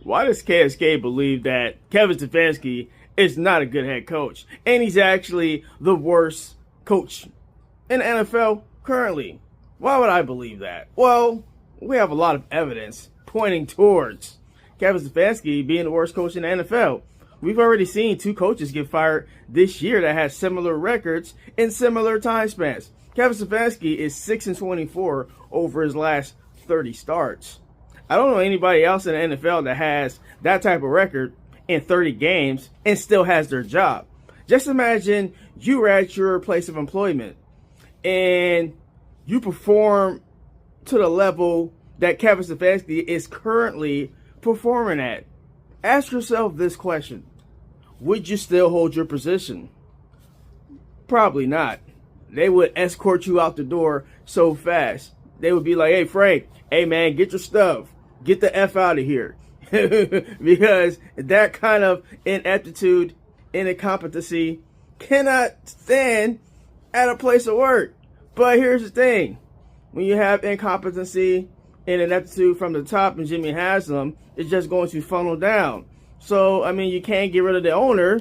Why does KSK believe that Kevin Stefanski is not a good head coach? And he's actually the worst coach in the NFL currently. Why would I believe that? Well, we have a lot of evidence pointing towards Kevin Stefanski being the worst coach in the NFL. We've already seen 2 coaches get fired this year that had similar records in similar time spans. Kevin Stefanski is 6-24 over his last 30 starts. I don't know anybody else in the NFL that has that type of record in 30 games and still has their job. Just imagine you were at your place of employment and you perform to the level that Kevin Stefanski is currently performing at. Ask yourself this question. Would you still hold your position? Probably not. They would escort you out the door so fast. They would be like, hey, Frank, hey, man, get your stuff. Get the F out of here. Because that kind of ineptitude and incompetency cannot stand at a place of work. But here's the thing. When you have incompetency and ineptitude from the top, and Jimmy has them, it's just going to funnel down. So, I mean, you can't get rid of the owner.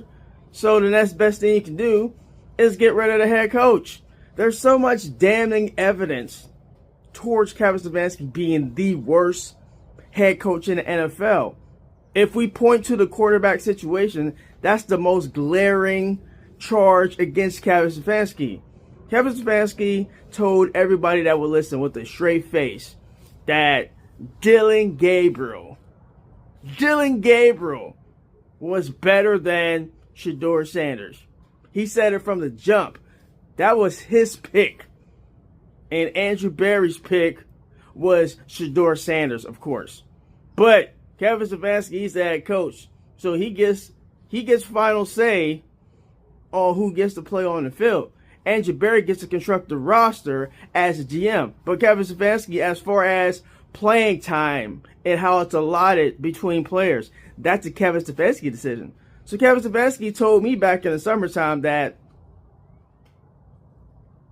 So the next best thing you can do is get rid of the head coach. There's so much damning evidence towards Kevin Stefanski being the worst head coach in the NFL. If we point to the quarterback situation, that's the most glaring charge against Kevin Stefanski. Kevin Stefanski told everybody that would listen with a straight face that Dylan Gabriel was better than Shedeur Sanders. He said it from the jump. That was his pick. And Andrew Berry's pick was Shedeur Sanders, of course. But Kevin Stefanski, he's the head coach. So he gets final say on who gets to play on the field. Andrew Berry gets to construct the roster as a GM. But Kevin Stefanski, as far as playing time and how it's allotted between players, that's a Kevin Stefanski decision. So Kevin Stefanski told me back in the summertime that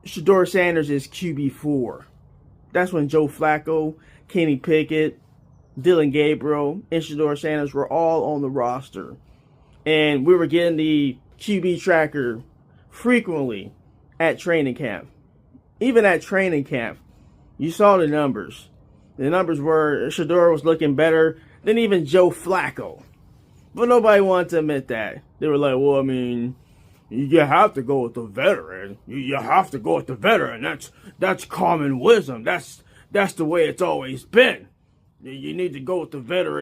Shedeur Sanders is QB4. That's when Joe Flacco, Kenny Pickett, Dylan Gabriel, and Shedeur Sanders were all on the roster. And we were getting the QB tracker frequently at training camp. Even at training camp, you saw the numbers. The numbers were Shedeur was looking better than even Joe Flacco. But nobody wanted to admit that. They were like, well, I mean, you have to go with the veteran. You have to go with the veteran. That's common wisdom. That's the way it's always been. You need to go with the veteran.